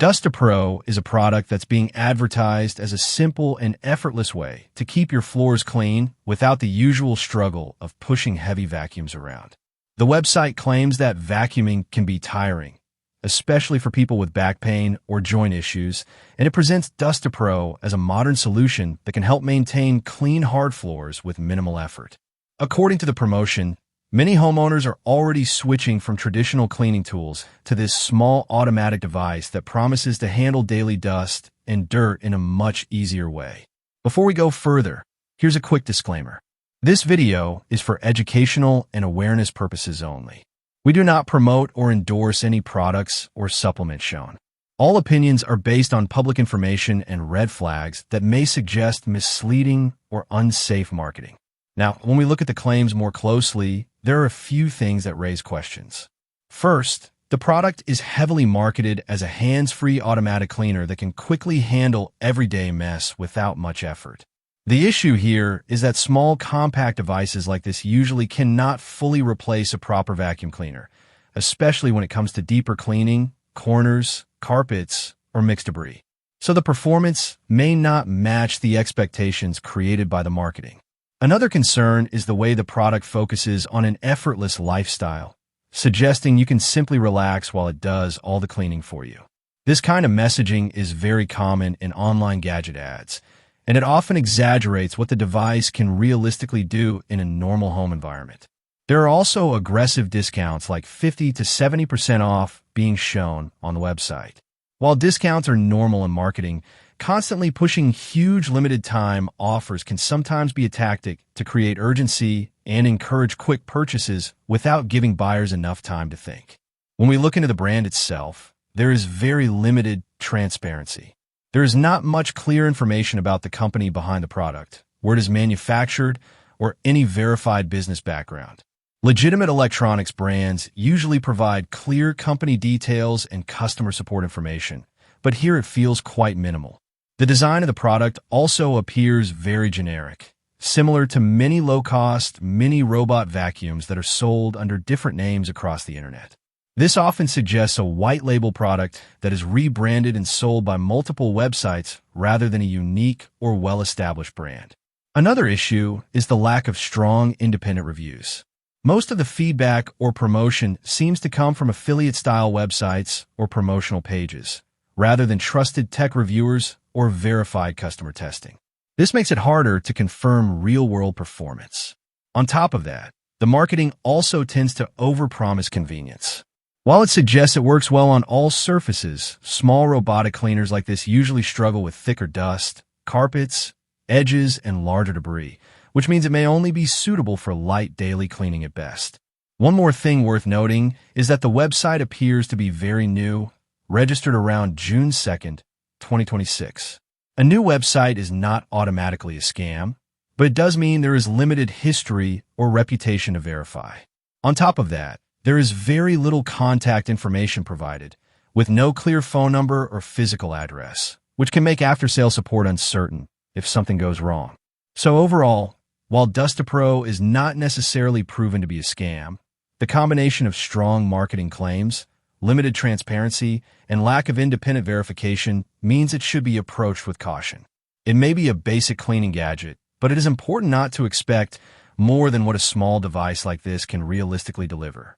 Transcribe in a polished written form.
DustaPro is a product that's being advertised as a simple and effortless way to keep your floors clean without the usual struggle of pushing heavy vacuums around. The website claims that vacuuming can be tiring, especially for people with back pain or joint issues, and it presents DustaPro as a modern solution that can help maintain clean hard floors with minimal effort. According to the promotion, many homeowners are already switching from traditional cleaning tools to this small automatic device that promises to handle daily dust and dirt in a much easier way. Before we go further, here's a quick disclaimer. This video is for educational and awareness purposes only. We do not promote or endorse any products or supplements shown. All opinions are based on public information and red flags that may suggest misleading or unsafe marketing. Now, when we look at the claims more closely, there are a few things that raise questions. First, the product is heavily marketed as a hands-free automatic cleaner that can quickly handle everyday mess without much effort. The issue here is that small, compact devices like this usually cannot fully replace a proper vacuum cleaner, especially when it comes to deeper cleaning, corners, carpets, or mixed debris. So the performance may not match the expectations created by the marketing. Another concern is the way the product focuses on an effortless lifestyle, suggesting you can simply relax while it does all the cleaning for you. This kind of messaging is very common in online gadget ads, and it often exaggerates what the device can realistically do in a normal home environment. There are also aggressive discounts like 50 to 70% off being shown on the website. While discounts are normal in marketing, constantly pushing huge limited-time offers can sometimes be a tactic to create urgency and encourage quick purchases without giving buyers enough time to think. When we look into the brand itself, there is very limited transparency. There is not much clear information about the company behind the product, where it is manufactured, or any verified business background. Legitimate electronics brands usually provide clear company details and customer support information, but here it feels quite minimal. The design of the product also appears very generic, similar to many low-cost mini robot vacuums that are sold under different names across the internet. This often suggests a white-label product that is rebranded and sold by multiple websites rather than a unique or well-established brand. Another issue is the lack of strong independent reviews. Most of the feedback or promotion seems to come from affiliate-style websites or promotional pages, rather than trusted tech reviewers or verified customer testing. This makes it harder to confirm real-world performance. On top of that, the marketing also tends to overpromise convenience. While it suggests it works well on all surfaces, small robotic cleaners like this usually struggle with thicker dust, carpets, edges, and larger debris, which means it may only be suitable for light daily cleaning at best. One more thing worth noting is that the website appears to be very new, registered around June 2nd, 2026. A new website is not automatically a scam, but it does mean there is limited history or reputation to verify. On top of that, there is very little contact information provided, with no clear phone number or physical address, which can make after-sale support uncertain if something goes wrong. So overall, while DustaPro is not necessarily proven to be a scam, the combination of strong marketing claims, limited transparency, and lack of independent verification means it should be approached with caution. It may be a basic cleaning gadget, but it is important not to expect more than what a small device like this can realistically deliver.